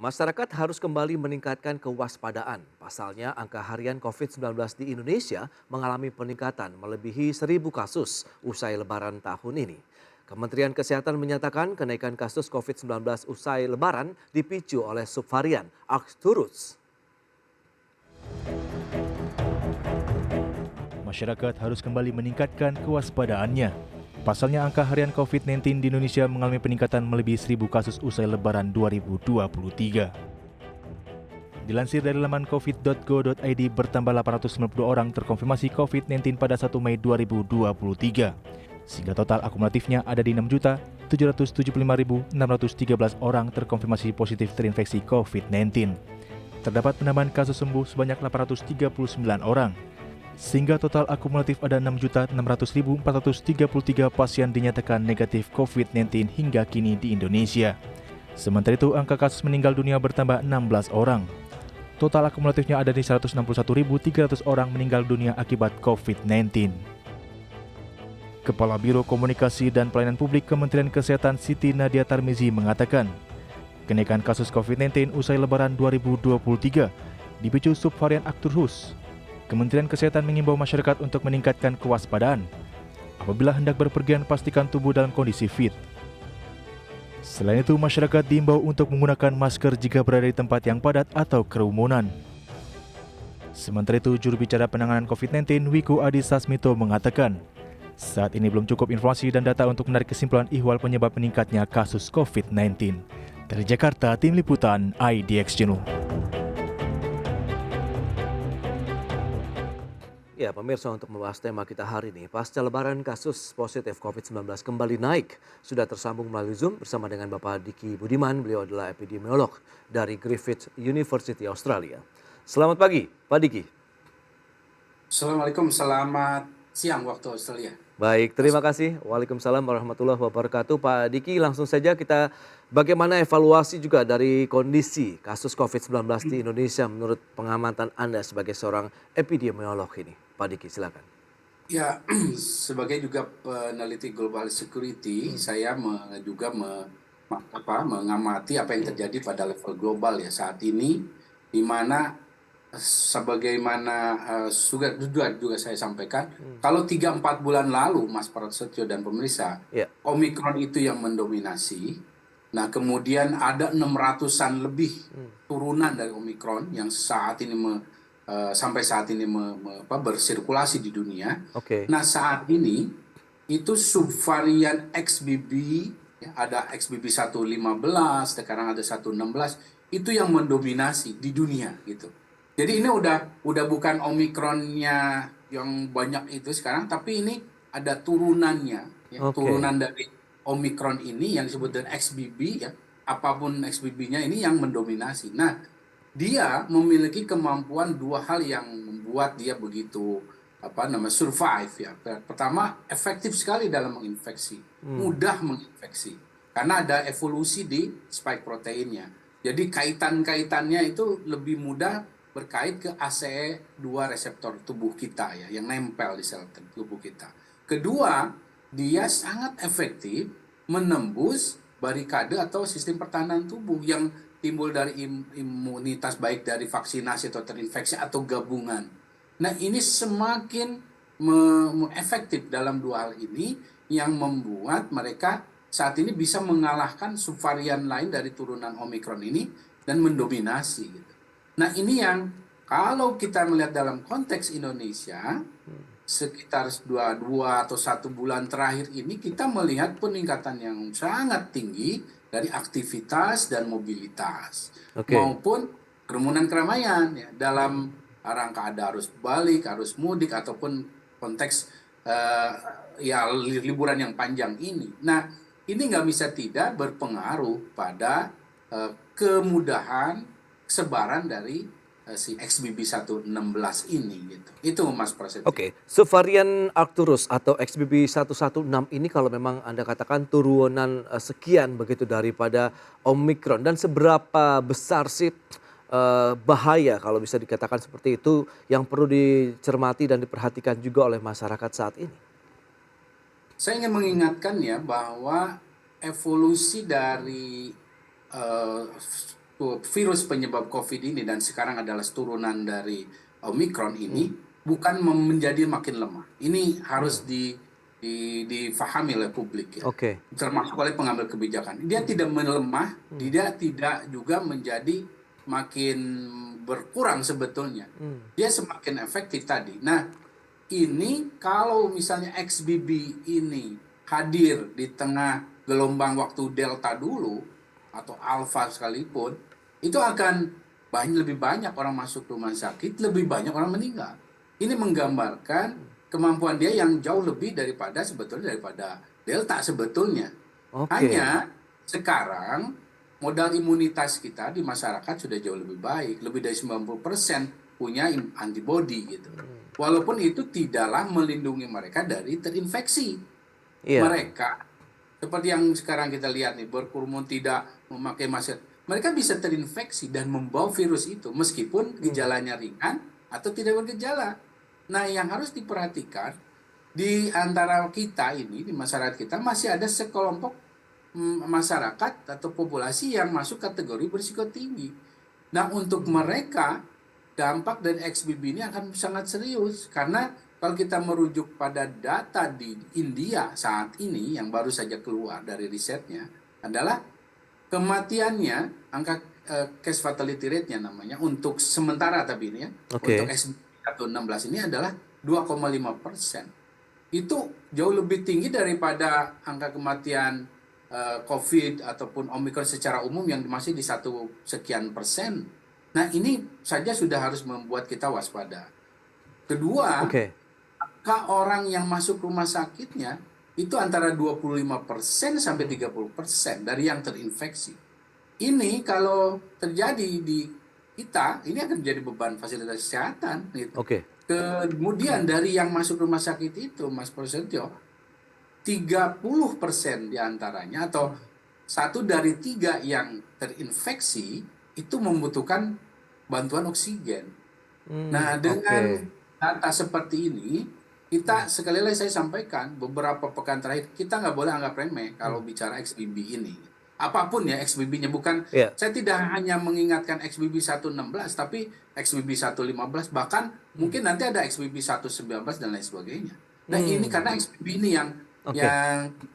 Masyarakat harus kembali meningkatkan kewaspadaan. Pasalnya, angka harian COVID-19 di Indonesia mengalami peningkatan melebihi 1.000 kasus usai lebaran tahun ini. Kementerian Kesehatan menyatakan kenaikan kasus COVID-19 usai lebaran dipicu oleh subvarian Arcturus. Masyarakat harus kembali meningkatkan kewaspadaannya. Pasalnya angka harian COVID-19 di Indonesia mengalami peningkatan melebihi 1.000 kasus usai lebaran 2023. Dilansir dari laman covid.go.id, bertambah 892 orang terkonfirmasi COVID-19 pada 1 Mei 2023. Sehingga total akumulatifnya ada di 6.775.613 orang terkonfirmasi positif terinfeksi COVID-19. Terdapat penambahan kasus sembuh sebanyak 839 orang. Sehingga total akumulatif ada 6.600.433 pasien dinyatakan negatif COVID-19 hingga kini di Indonesia. Sementara itu, angka kasus meninggal dunia bertambah 16 orang. Total akumulatifnya ada di 161.300 orang meninggal dunia akibat COVID-19. Kepala Biro Komunikasi dan Pelayanan Publik Kementerian Kesehatan Siti Nadia Tarmizi mengatakan, kenaikan kasus COVID-19 usai Lebaran 2023 dipicu subvarian Arcturus. Kementerian Kesehatan mengimbau masyarakat untuk meningkatkan kewaspadaan. Apabila hendak berpergian, pastikan tubuh dalam kondisi fit. Selain itu, masyarakat diimbau untuk menggunakan masker jika berada di tempat yang padat atau kerumunan. Sementara itu, juru bicara penanganan COVID-19 Wiku Adhisa Smito mengatakan, saat ini belum cukup informasi dan data untuk menarik kesimpulan ihwal penyebab meningkatnya kasus COVID-19. Dari Jakarta, Tim Liputan IDX Channel. Ya, pemirsa, untuk membahas tema kita hari ini, pasca lebaran kasus positif COVID-19 kembali naik. Sudah tersambung melalui Zoom bersama dengan Bapak Diki Budiman, beliau adalah epidemiolog dari Griffith University Australia. Selamat pagi, Pak Diki. Assalamualaikum, selamat siang waktu Australia. Baik, terima kasih. Waalaikumsalam warahmatullahi wabarakatuh. Pak Diki, langsung saja kita bagaimana evaluasi juga dari kondisi kasus COVID-19 di Indonesia menurut pengamatan Anda sebagai seorang epidemiolog ini. Pak Diki, silakan. Ya, sebagai juga peneliti global security, saya juga mengamati apa yang terjadi pada level global ya saat ini, di mana sebagaimana juga saya sampaikan, kalau 3-4 bulan lalu, Mas Prasetyo dan pemirsa, Omikron itu yang mendominasi. Nah, kemudian ada 600-an lebih turunan dari Omikron yang saat ini sampai saat ini bersirkulasi di dunia. Nah, saat ini itu subvarian XBB, ya, ada XBB 1.15, sekarang ada 1.16, itu yang mendominasi di dunia gitu. Jadi ini udah bukan Omikronnya yang banyak itu sekarang, tapi ini ada turunannya, ya, turunan dari Omikron ini yang disebut dengan XBB, ya, apapun XBB-nya ini yang mendominasi. Nah, dia memiliki kemampuan dua hal yang membuat dia begitu survive ya. Pertama, efektif sekali dalam menginfeksi, mudah menginfeksi karena ada evolusi di spike proteinnya. Jadi kaitannya itu lebih mudah berkait ke ACE2 reseptor tubuh kita ya, yang nempel di sel tubuh kita. Kedua, dia sangat efektif menembus barikade atau sistem pertahanan tubuh yang timbul dari imunitas baik dari vaksinasi atau terinfeksi atau gabungan. Nah, ini semakin efektif dalam dua hal ini yang membuat mereka saat ini bisa mengalahkan subvarian lain dari turunan Omikron ini dan mendominasi gitu. Nah, ini yang kalau kita melihat dalam konteks Indonesia, sekitar 2 atau 1 bulan terakhir ini kita melihat peningkatan yang sangat tinggi dari aktivitas dan mobilitas maupun kerumunan keramaian ya, dalam rangka ada arus balik, arus mudik ataupun konteks liburan yang panjang ini. Nah, ini nggak bisa tidak berpengaruh pada kemudahan sebaran dari si XBB 1.16 ini gitu. Itu Mas Prasetyo. Subvarian Arcturus atau XBB 1.16 ini kalau memang Anda katakan turunan sekian begitu daripada Omikron, dan seberapa besar sih bahaya kalau bisa dikatakan seperti itu yang perlu dicermati dan diperhatikan juga oleh masyarakat saat ini? Saya ingin mengingatkan ya bahwa evolusi dari virus penyebab COVID ini dan sekarang adalah turunan dari Omicron ini bukan menjadi makin lemah. Ini harus difahami oleh publik ya. Oke. Termasuk oleh pengambil kebijakan. Dia tidak melemah, dia tidak juga menjadi makin berkurang sebetulnya. Dia semakin efektif tadi. Nah, ini kalau misalnya XBB ini hadir di tengah gelombang waktu Delta dulu atau Alpha sekalipun, itu akan lebih banyak orang masuk rumah sakit, lebih banyak orang meninggal. Ini menggambarkan kemampuan dia yang jauh lebih daripada Delta sebetulnya. Oke. Hanya sekarang modal imunitas kita di masyarakat sudah jauh lebih baik, lebih dari 90% punya antibody gitu. Walaupun itu tidaklah melindungi mereka dari terinfeksi. Iya. Mereka seperti yang sekarang kita lihat nih, berkerumun, tidak memakai masker, mereka bisa terinfeksi dan membawa virus itu meskipun gejalanya ringan atau tidak bergejala. Nah, yang harus diperhatikan di antara kita ini, di masyarakat kita masih ada sekelompok masyarakat atau populasi yang masuk kategori berisiko tinggi. Nah, untuk mereka dampak dari XBB ini akan sangat serius karena kalau kita merujuk pada data di India saat ini yang baru saja keluar dari risetnya adalah kematiannya, angka case fatality rate-nya namanya, untuk sementara tapi ini ya, untuk XBB.1.16 ini adalah 2,5%. Itu jauh lebih tinggi daripada angka kematian COVID ataupun Omicron secara umum yang masih di 1 sekian persen. Nah, ini saja sudah harus membuat kita waspada. Kedua, angka orang yang masuk rumah sakitnya itu antara 25% sampai 30% dari yang terinfeksi. Ini kalau terjadi di kita, ini akan menjadi beban fasilitas kesehatan. Gitu. Kemudian dari yang masuk rumah sakit itu, Mas Prasetyo, 30% diantaranya atau 1 dari 3 yang terinfeksi itu membutuhkan bantuan oksigen. Nah, dengan data seperti ini, kita sekali lagi saya sampaikan beberapa pekan terakhir kita nggak boleh anggap remeh kalau bicara XBB ini. Apapun ya XBB-nya, bukan saya tidak hanya mengingatkan XBB 1.16 tapi XBB 1.15 bahkan mungkin nanti ada XBB 1.19 dan lain sebagainya. Nah, ini karena XBB ini yang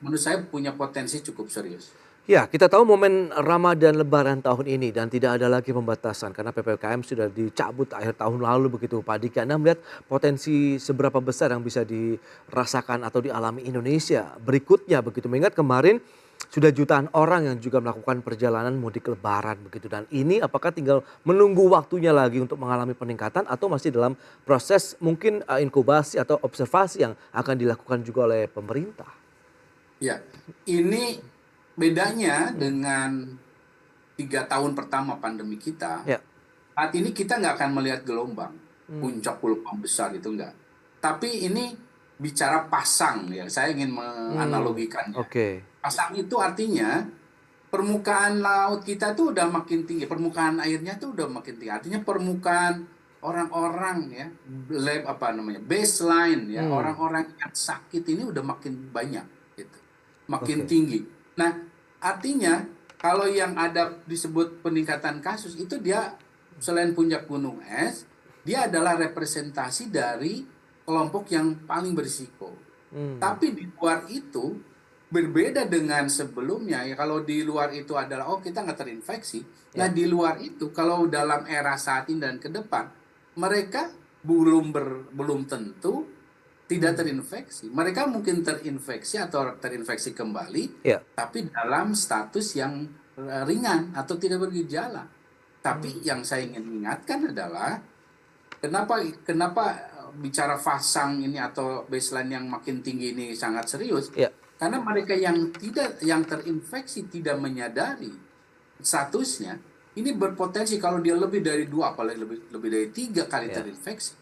menurut saya punya potensi cukup serius. Ya, kita tahu momen Ramadan Lebaran tahun ini dan tidak ada lagi pembatasan karena PPKM sudah dicabut akhir tahun lalu begitu Pak Diki. Anda melihat potensi seberapa besar yang bisa dirasakan atau dialami Indonesia berikutnya begitu. Mengingat kemarin sudah jutaan orang yang juga melakukan perjalanan mudik Lebaran begitu. Dan ini apakah tinggal menunggu waktunya lagi untuk mengalami peningkatan atau masih dalam proses mungkin inkubasi atau observasi yang akan dilakukan juga oleh pemerintah? Ya, ini bedanya dengan 3 tahun pertama pandemi kita, saat ini kita nggak akan melihat gelombang, puncak gelombang besar itu enggak. Tapi ini bicara pasang ya, saya ingin menganalogikannya. Pasang itu artinya permukaan laut kita tuh udah makin tinggi, permukaan airnya tuh udah makin tinggi. Artinya permukaan orang-orang ya, baseline ya, orang-orang yang sakit ini udah makin banyak gitu. Makin tinggi. Nah, artinya kalau yang ada disebut peningkatan kasus itu dia selain puncak gunung es, dia adalah representasi dari kelompok yang paling berisiko. Tapi di luar itu berbeda dengan sebelumnya ya, kalau di luar itu adalah kita nggak terinfeksi. Nah, di luar itu kalau dalam era saat ini dan ke depan mereka belum tentu tidak terinfeksi. Mereka mungkin terinfeksi atau terinfeksi kembali, tapi dalam status yang ringan atau tidak bergejala. Tapi yang saya ingin ingatkan adalah kenapa bicara fasang ini atau baseline yang makin tinggi ini sangat serius. Karena mereka yang terinfeksi tidak menyadari statusnya, ini berpotensi kalau dia lebih dari 2, apalagi lebih dari 3 kali terinfeksi,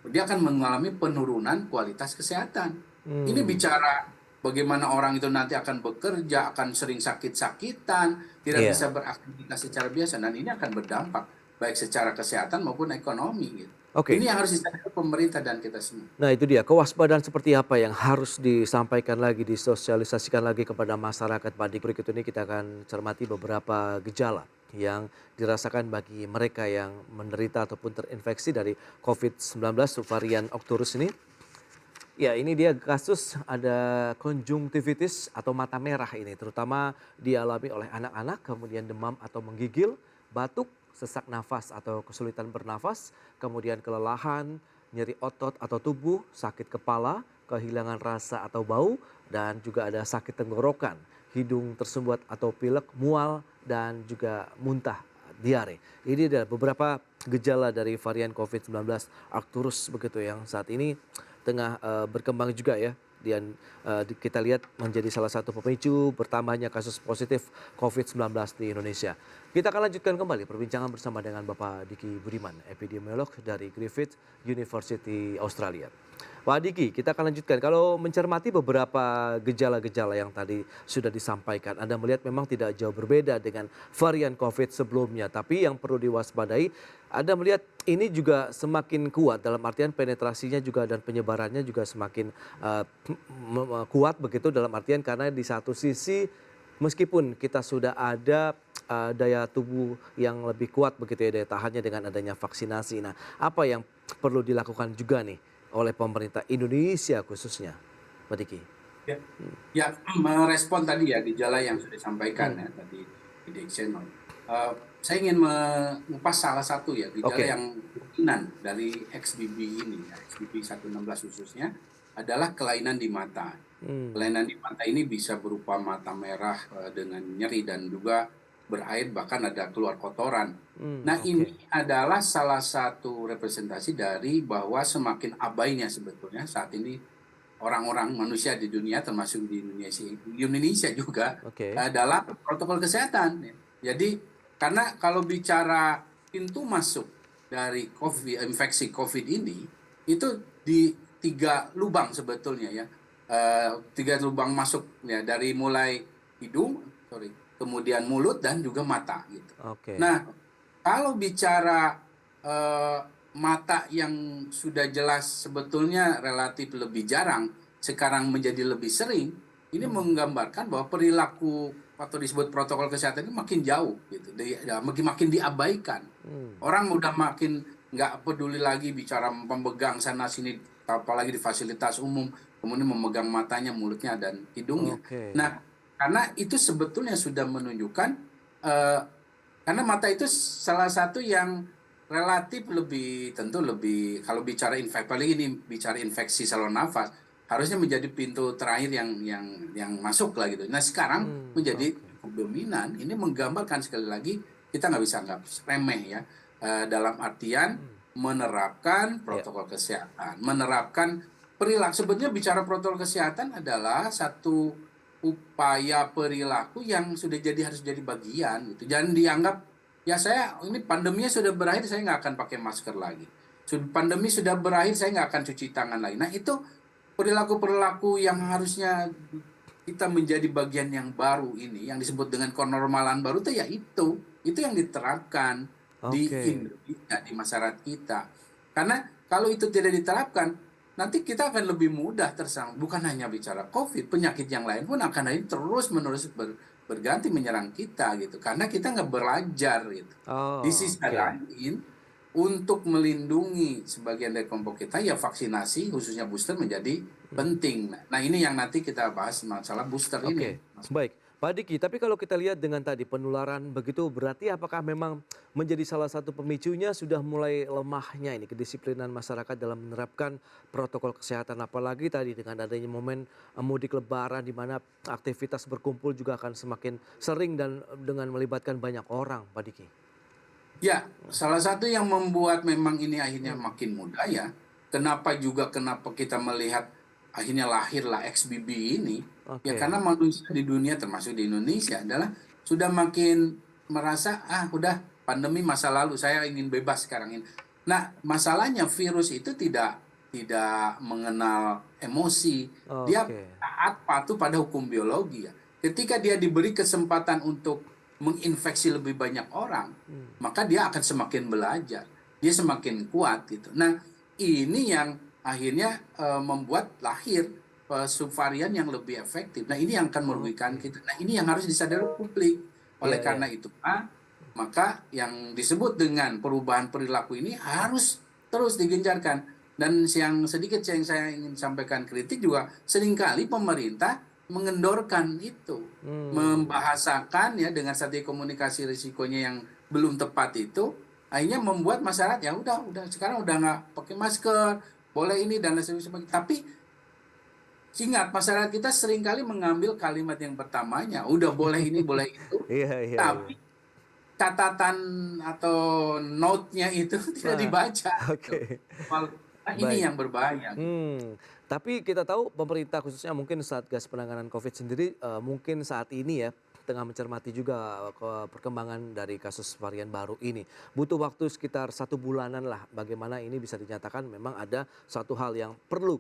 dia akan mengalami penurunan kualitas kesehatan. Ini bicara bagaimana orang itu nanti akan bekerja, akan sering sakit-sakitan, tidak bisa beraktivitas secara biasa, dan ini akan berdampak baik secara kesehatan maupun ekonomi gitu. Ini yang harus disadari pemerintah dan kita semua. Nah, itu dia, kewaspadaan seperti apa yang harus disampaikan lagi, disosialisasikan lagi kepada masyarakat Pak Dik. Berikut ini kita akan cermati beberapa gejala. yang dirasakan bagi mereka yang menderita ataupun terinfeksi dari COVID-19 subvarian Octorus ini. Ya, ini dia kasus ada konjungtivitis atau mata merah ini, terutama dialami oleh anak-anak, kemudian demam atau menggigil, batuk, sesak nafas atau kesulitan bernafas, kemudian kelelahan, nyeri otot atau tubuh, sakit kepala, kehilangan rasa atau bau, dan juga ada sakit tenggorokan, hidung tersumbat atau pilek, mual, dan juga muntah, diare. Ini adalah beberapa gejala dari varian COVID-19 Arcturus begitu yang saat ini tengah berkembang juga ya. Dan kita lihat menjadi salah satu pemicu bertambahnya kasus positif COVID-19 di Indonesia. Kita akan lanjutkan kembali perbincangan bersama dengan Bapak Diki Budiman, epidemiolog dari Griffith University Australia. Pak Diki, kita akan lanjutkan. Kalau mencermati beberapa gejala-gejala yang tadi sudah disampaikan, Anda melihat memang tidak jauh berbeda dengan varian COVID sebelumnya. Tapi yang perlu diwaspadai, Anda melihat ini juga semakin kuat dalam artian penetrasinya juga dan penyebarannya juga semakin kuat begitu dalam artian karena di satu sisi meskipun kita sudah ada daya tubuh yang lebih kuat begitu ya daya tahannya dengan adanya vaksinasi. Nah, apa yang perlu dilakukan juga nih oleh pemerintah Indonesia khususnya, Pak Diki? Ya, ya merespon tadi ya gejala yang sudah disampaikan ya tadi di Dixon. Saya ingin mengupas salah satu ya gejala yang dominan dari XBB ini, ya, XBB 116 khususnya adalah kelainan di mata. Kelainan di mata ini bisa berupa mata merah dengan nyeri dan juga berair bahkan ada keluar kotoran. Nah ini adalah salah satu representasi dari bahwa semakin abainya sebetulnya saat ini orang-orang manusia di dunia termasuk di Indonesia juga dalam protokol kesehatan. Jadi karena kalau bicara pintu masuk dari infeksi COVID ini itu di 3 lubang sebetulnya ya. 3 lubang masuk ya dari mulai hidung, kemudian mulut dan juga mata gitu. Nah, kalau bicara mata yang sudah jelas sebetulnya relatif lebih jarang, sekarang menjadi lebih sering, ini menggambarkan bahwa perilaku atau disebut protokol kesehatan ini makin jauh gitu, makin diabaikan. Orang udah makin nggak peduli lagi bicara memegang sana sini, apalagi di fasilitas umum, kemudian memegang matanya, mulutnya dan hidungnya. Nah, karena itu sebetulnya sudah menunjukkan karena mata itu salah satu yang relatif lebih tentu lebih kalau bicara apalagi ini bicara infeksi saluran nafas harusnya menjadi pintu terakhir yang masuk lah gitu. Nah sekarang menjadi dominan. Ini menggambarkan sekali lagi kita nggak bisa anggap remeh ya dalam artian menerapkan protokol kesehatan, menerapkan perilaku. Sebetulnya bicara protokol kesehatan adalah satu upaya perilaku yang sudah harus jadi bagian gitu. Jangan dianggap ya saya ini pandeminya sudah berakhir saya nggak akan pakai masker lagi. Pandemi sudah berakhir saya nggak akan cuci tangan lagi. Nah itu perilaku-perilaku yang harusnya kita menjadi bagian yang baru ini yang disebut dengan kenormalan baru itu yang diterapkan di Indonesia, di masyarakat kita. Karena kalau itu tidak diterapkan nanti kita akan lebih mudah tersangkut. Bukan hanya bicara COVID, penyakit yang lain pun akan terus-menerus berganti menyerang kita gitu. Karena kita nggak belajar gitu. Di sisi lain, untuk melindungi sebagian dari kelompok kita, ya vaksinasi khususnya booster menjadi penting. Nah ini yang nanti kita bahas masalah booster ini. Baik. Pak Diki, tapi kalau kita lihat dengan tadi penularan begitu berarti apakah memang menjadi salah satu pemicunya sudah mulai lemahnya ini kedisiplinan masyarakat dalam menerapkan protokol kesehatan apalagi tadi dengan adanya momen mudik lebaran di mana aktivitas berkumpul juga akan semakin sering dan dengan melibatkan banyak orang, Pak Diki. Ya, salah satu yang membuat memang ini akhirnya makin mudah ya. Kenapa kita melihat akhirnya lahirlah XBB ini. Ya karena manusia di dunia termasuk di Indonesia adalah sudah makin merasa udah pandemi masa lalu saya ingin bebas sekarang ini. Nah masalahnya virus itu tidak mengenal emosi. Dia taat patuh pada hukum biologi ya. Ketika dia diberi kesempatan untuk menginfeksi lebih banyak orang, maka dia akan semakin belajar, dia semakin kuat gitu. Nah ini yang akhirnya membuat lahir subvarian yang lebih efektif. Nah ini yang akan merugikan kita. Nah ini yang harus disadari publik. Oleh karena itu maka yang disebut dengan perubahan perilaku ini harus terus digencarkan. Dan yang sedikit yang saya ingin sampaikan kritik juga, seringkali pemerintah mengendorkan itu, membahasakan ya dengan strategi komunikasi risikonya yang belum tepat itu, akhirnya membuat masyarakat ya udah sekarang udah nggak pakai masker, boleh ini dan lain sebagainya. Tapi ingat, masyarakat kita seringkali mengambil kalimat yang pertamanya, udah boleh ini, boleh itu, Iya, iya, tapi iya. catatan atau note-nya itu tidak Nah, dibaca gitu. oke. Nah, ini Baik. yang berbahaya gitu. Tapi kita tahu pemerintah khususnya mungkin Satgas Penanganan Covid sendiri mungkin saat ini ya tengah mencermati juga perkembangan dari kasus varian baru ini. Butuh waktu sekitar 1 bulanan lah bagaimana ini bisa dinyatakan memang ada suatu hal yang perlu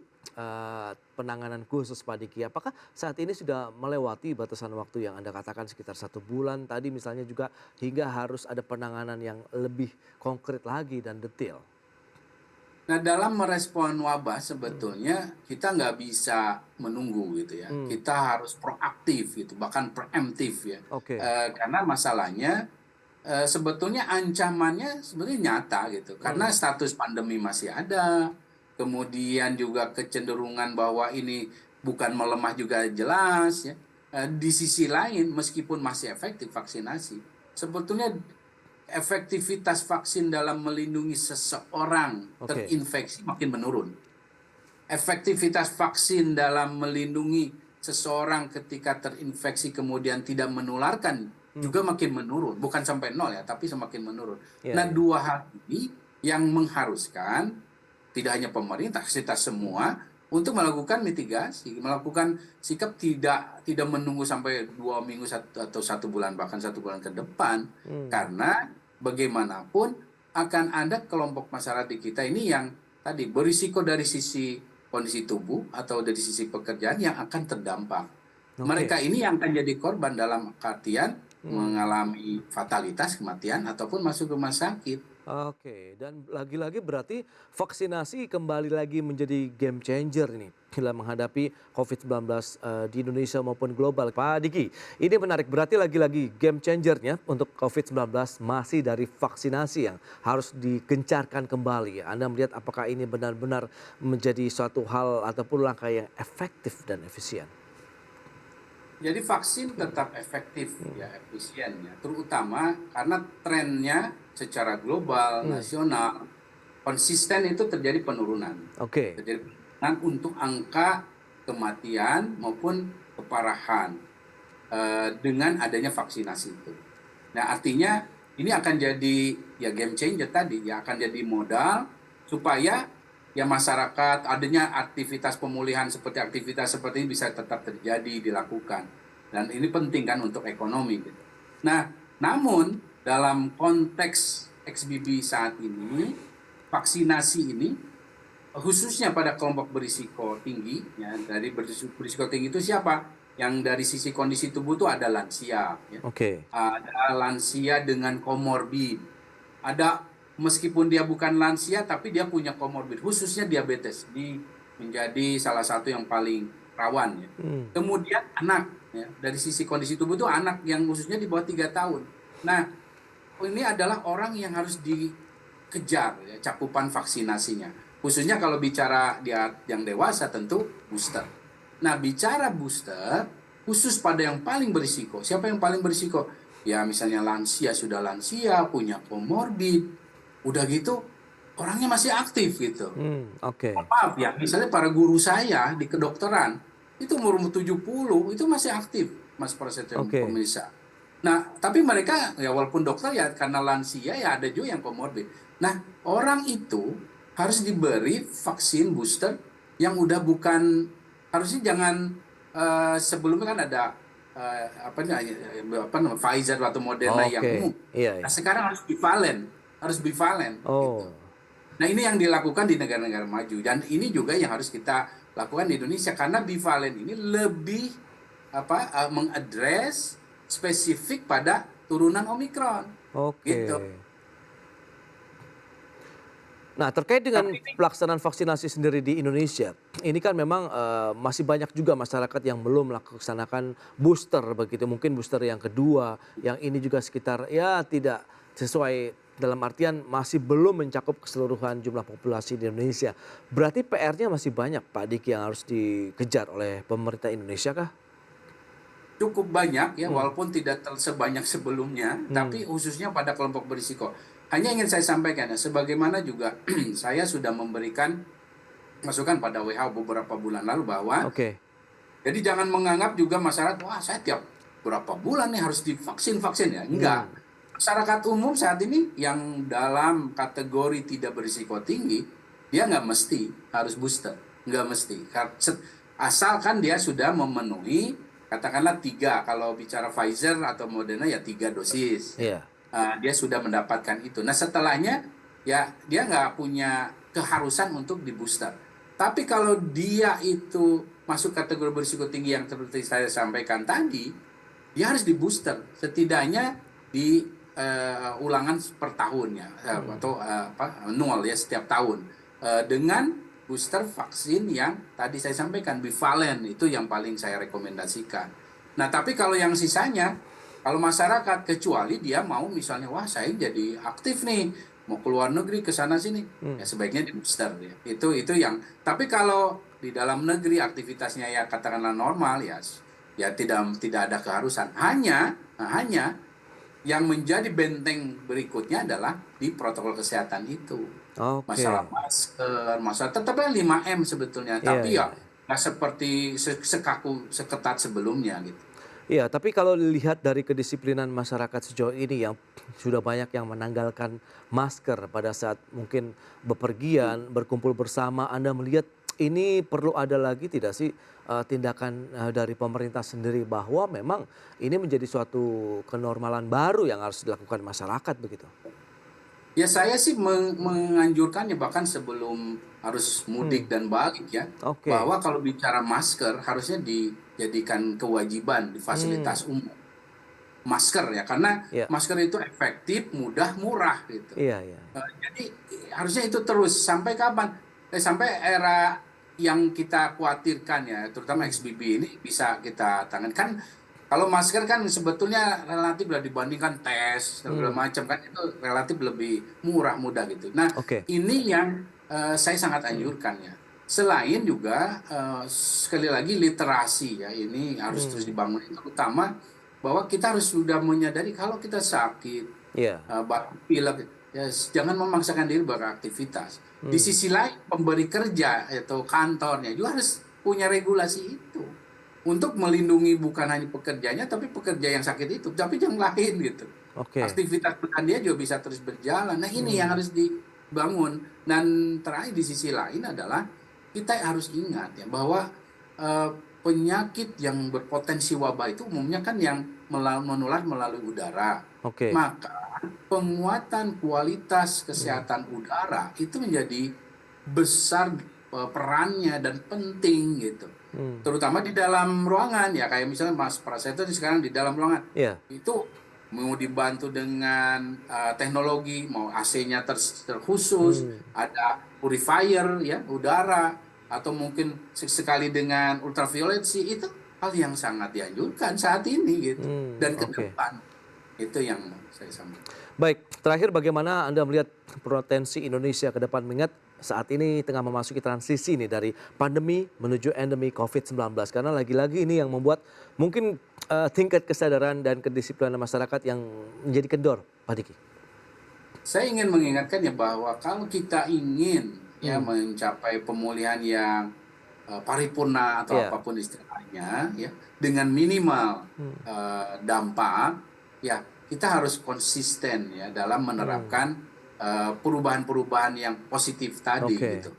penanganan khusus Pak Diki. Apakah saat ini sudah melewati batasan waktu yang Anda katakan sekitar 1 bulan tadi misalnya juga hingga harus ada penanganan yang lebih konkret lagi dan detail? Nah, dalam merespon wabah sebetulnya kita nggak bisa menunggu gitu ya. Kita harus proaktif gitu, bahkan preemptif ya. Oke. Karena masalahnya sebetulnya ancamannya sebenarnya nyata gitu. Karena status pandemi masih ada, kemudian juga kecenderungan bahwa ini bukan melemah juga jelas ya. Di sisi lain, meskipun masih efektif vaksinasi, sebetulnya efektivitas vaksin dalam melindungi seseorang Oke. terinfeksi makin menurun. Efektivitas vaksin dalam melindungi seseorang ketika terinfeksi kemudian tidak menularkan juga makin menurun. Bukan sampai nol ya, tapi semakin menurun. Iya, Nah, iya. dua hal ini yang mengharuskan tidak hanya pemerintah, kita semua untuk melakukan mitigasi, melakukan sikap tidak menunggu sampai 2 minggu atau 1 bulan, bahkan 1 bulan ke depan, karena bagaimanapun akan ada kelompok masyarakat di kita ini yang tadi berisiko dari sisi kondisi tubuh atau dari sisi pekerjaan yang akan terdampak. Oke. Mereka ini yang akan jadi korban dalam artian mengalami fatalitas, kematian ataupun masuk rumah sakit. Oke, dan lagi-lagi berarti vaksinasi kembali lagi menjadi game changer ini dalam menghadapi COVID-19 di Indonesia maupun global. Pak Diki, ini menarik. Berarti lagi-lagi game changernya untuk COVID-19 masih dari vaksinasi yang harus digencarkan kembali. Anda melihat apakah ini benar-benar menjadi suatu hal ataupun langkah yang efektif dan efisien? Jadi vaksin tetap efektif ya, efisien ya, terutama karena trennya secara global, nasional, konsisten itu terjadi penurunan. Oke. Terjadi penurunan untuk angka kematian maupun keparahan dengan adanya vaksinasi itu. Nah, artinya ini akan jadi ya game changer tadi, ya akan jadi modal supaya ya masyarakat adanya aktivitas pemulihan seperti ini bisa tetap terjadi, dilakukan. Dan ini penting kan untuk ekonomi gitu. Nah, namun dalam konteks XBB saat ini, vaksinasi ini khususnya pada kelompok berisiko tinggi, ya, dari berisiko tinggi itu siapa? Yang dari sisi kondisi tubuh itu ada lansia, ya. Oke. Ada lansia dengan komorbid, ada meskipun dia bukan lansia tapi dia punya komorbid, khususnya diabetes, menjadi salah satu yang paling rawan ya. Kemudian anak ya, dari sisi kondisi tubuh itu anak yang khususnya di bawah 3 tahun. Nah, ini adalah orang yang harus dikejar ya, cakupan vaksinasinya. Khususnya kalau bicara dia yang dewasa tentu booster. Nah, bicara booster khusus pada yang paling berisiko. Siapa yang paling berisiko? Ya misalnya lansia, sudah lansia, punya komorbid, udah gitu orangnya masih aktif gitu. Oke. Maaf ya, misalnya para guru saya di kedokteran, itu umur 70, itu masih aktif, Mas Prasetyo Oke. pemirsa. Nah, tapi mereka, ya walaupun dokter ya karena lansia ya ada juga yang komorbid. Nah, orang itu harus diberi vaksin booster yang udah bukan, harusnya jangan sebelumnya kan ada apa namanya Pfizer atau Moderna yang Oke. umum. Iya, Nah, iya. sekarang harus bivalen gitu. Oh. Nah, ini yang dilakukan di negara-negara maju dan ini juga yang harus kita lakukan di Indonesia karena bivalen ini lebih mengadres spesifik pada turunan Omikron. Oke. Gitu. Nah, terkait dengan Tapi ini pelaksanaan vaksinasi sendiri di Indonesia, ini kan memang masih banyak juga masyarakat yang belum melaksanakan booster begitu. Mungkin booster yang kedua, yang ini juga sekitar ya tidak sesuai dalam artian masih belum mencakup keseluruhan jumlah populasi di Indonesia. Berarti PR-nya masih banyak, Pak Diki, yang harus dikejar oleh pemerintah Indonesia kah? Cukup banyak ya, Hmm. walaupun tidak sebanyak sebelumnya, tapi Hmm. khususnya pada kelompok berisiko. Hanya ingin saya sampaikan ya, sebagaimana juga saya sudah memberikan masukan pada WHO beberapa bulan lalu bahwa Oke. jadi jangan menganggap juga masyarakat, wah saya tiap berapa bulan nih harus divaksin ya. Enggak. Hmm. Masyarakat umum saat ini yang dalam kategori tidak berisiko tinggi, dia nggak mesti harus booster. Nggak mesti. Asalkan dia sudah memenuhi, katakanlah 3, kalau bicara Pfizer atau Moderna ya 3 dosis. Ya. Iya. Dia sudah mendapatkan itu. Nah setelahnya, ya dia nggak punya keharusan untuk di booster. Tapi kalau dia itu masuk kategori berisiko tinggi yang seperti saya sampaikan tadi, dia harus di booster setidaknya di ulangan per tahun ya, atau annual ya, setiap tahun, dengan booster vaksin yang tadi saya sampaikan bivalen, itu yang paling saya rekomendasikan. Nah tapi kalau yang sisanya, kalau masyarakat kecuali dia mau misalnya, wah saya jadi aktif nih, mau keluar negeri ke sana sini, ya sebaiknya di booster ya. Itu yang. Tapi kalau di dalam negeri aktivitasnya ya katakanlah normal ya, ya tidak ada keharusan. Hanya yang menjadi benteng berikutnya adalah di protokol kesehatan itu. Oke. Masalah masker, masalah tetapnya 5M sebetulnya, Iya, tapi iya. ya nggak seperti seketat sebelumnya gitu. Iya, tapi kalau dilihat dari kedisiplinan masyarakat sejauh ini yang sudah banyak yang menanggalkan masker pada saat mungkin bepergian, berkumpul bersama, Anda melihat ini perlu ada lagi tidak sih tindakan dari pemerintah sendiri bahwa memang ini menjadi suatu kenormalan baru yang harus dilakukan masyarakat begitu? Ya saya sih menganjurkannya bahkan sebelum harus mudik dan balik ya, Oke. bahwa kalau bicara masker harusnya dijadikan kewajiban di Hmm. fasilitas umum. Masker ya, karena Ya. masker itu efektif, mudah, murah gitu. Iya, iya. Jadi harusnya itu terus sampai kapan? Sampai era yang kita khawatirkan ya, terutama XBB ini bisa kita tangan. Kan kalau masker kan sebetulnya relatif lah dibandingkan tes segala macam, kan itu relatif lebih murah, mudah gitu. Nah Oke. ini yang saya sangat anjurkan ya. Selain juga sekali lagi literasi ya, ini harus terus dibangun, terutama bahwa kita harus sudah menyadari kalau kita sakit, Iya. batuk pilek, ya jangan memaksakan diri beraktivitas. Di sisi lain pemberi kerja atau kantornya juga harus punya regulasi itu untuk melindungi bukan hanya pekerjanya tapi pekerja yang sakit itu, tapi yang lain gitu. Oke. Aktivitas pekerjaan dia juga bisa terus berjalan. Nah ini yang harus dibangun. Dan terakhir di sisi lain adalah kita harus ingat ya bahwa penyakit yang berpotensi wabah itu umumnya kan yang menular melalui udara. Oke. Maka penguatan kualitas kesehatan udara itu menjadi besar perannya dan penting gitu. Terutama di dalam ruangan ya, kayak misalnya Mas Prasetyo sekarang di dalam ruangan. Iya. Itu mau dibantu dengan teknologi, mau AC-nya terkhusus, ada purifier ya udara, atau mungkin sekali dengan ultraviolet sih, itu hal yang sangat dianjurkan saat ini gitu. Dan ke Oke. depan itu yang saya sampaikan. Baik, terakhir bagaimana Anda melihat potensi Indonesia ke depan, mengingat saat ini tengah memasuki transisi nih dari pandemi menuju endemi COVID-19, karena lagi-lagi ini yang membuat mungkin tingkat kesadaran dan kedisiplinan masyarakat yang menjadi kendor, Pak Diki. Saya ingin mengingatkan ya bahwa kalau kita ingin ya mencapai pemulihan yang paripurna atau Iya. apapun istilahnya ya, dengan minimal dampak ya, kita harus konsisten ya dalam menerapkan perubahan-perubahan yang positif tadi Oke. gitu,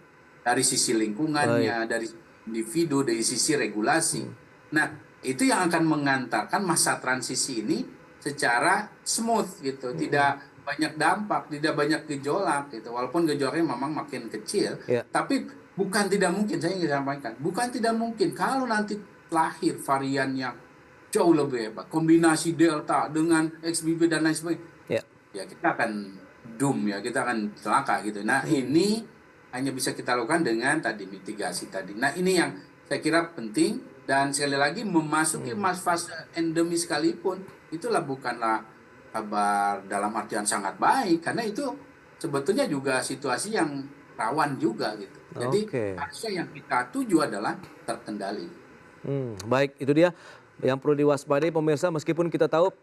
dari sisi lingkungannya, dari individu, dari sisi regulasi. Nah itu yang akan mengantarkan masa transisi ini secara smooth gitu, tidak banyak dampak, tidak banyak gejolak gitu. Walaupun gejolaknya memang makin kecil, Iya. tapi bukan tidak mungkin, saya ingin sampaikan, bukan tidak mungkin kalau nanti lahir varian yang jauh lebih hebat, kombinasi Delta dengan XBB dan lain sebagainya, Iya. ya kita akan doom ya, kita akan celaka gitu. Nah ini hanya bisa kita lakukan dengan tadi mitigasi tadi. Nah ini yang saya kira penting, dan sekali lagi memasuki fase endemi sekalipun itulah bukanlah kabar dalam artian sangat baik, karena itu sebetulnya juga situasi yang rawan juga gitu. Jadi Oke. harusnya yang kita tuju adalah terkendali. Baik, itu dia yang perlu diwaspadai pemirsa, meskipun kita tahu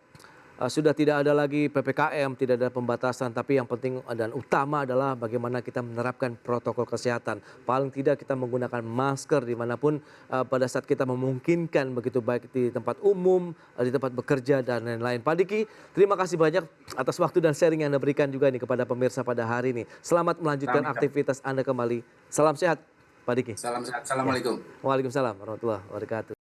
sudah tidak ada lagi PPKM, tidak ada pembatasan, tapi yang penting dan utama adalah bagaimana kita menerapkan protokol kesehatan. Paling tidak kita menggunakan masker dimanapun pada saat kita memungkinkan, begitu baik di tempat umum, di tempat bekerja, dan lain-lain. Pak Diki, terima kasih banyak atas waktu dan sharing yang Anda berikan juga nih kepada pemirsa pada hari ini. Selamat melanjutkan Selamat. aktivitas Anda kembali. Salam sehat, Pak Diki. Salam sehat. Assalamualaikum. Waalaikumsalam warahmatullahi wabarakatuh.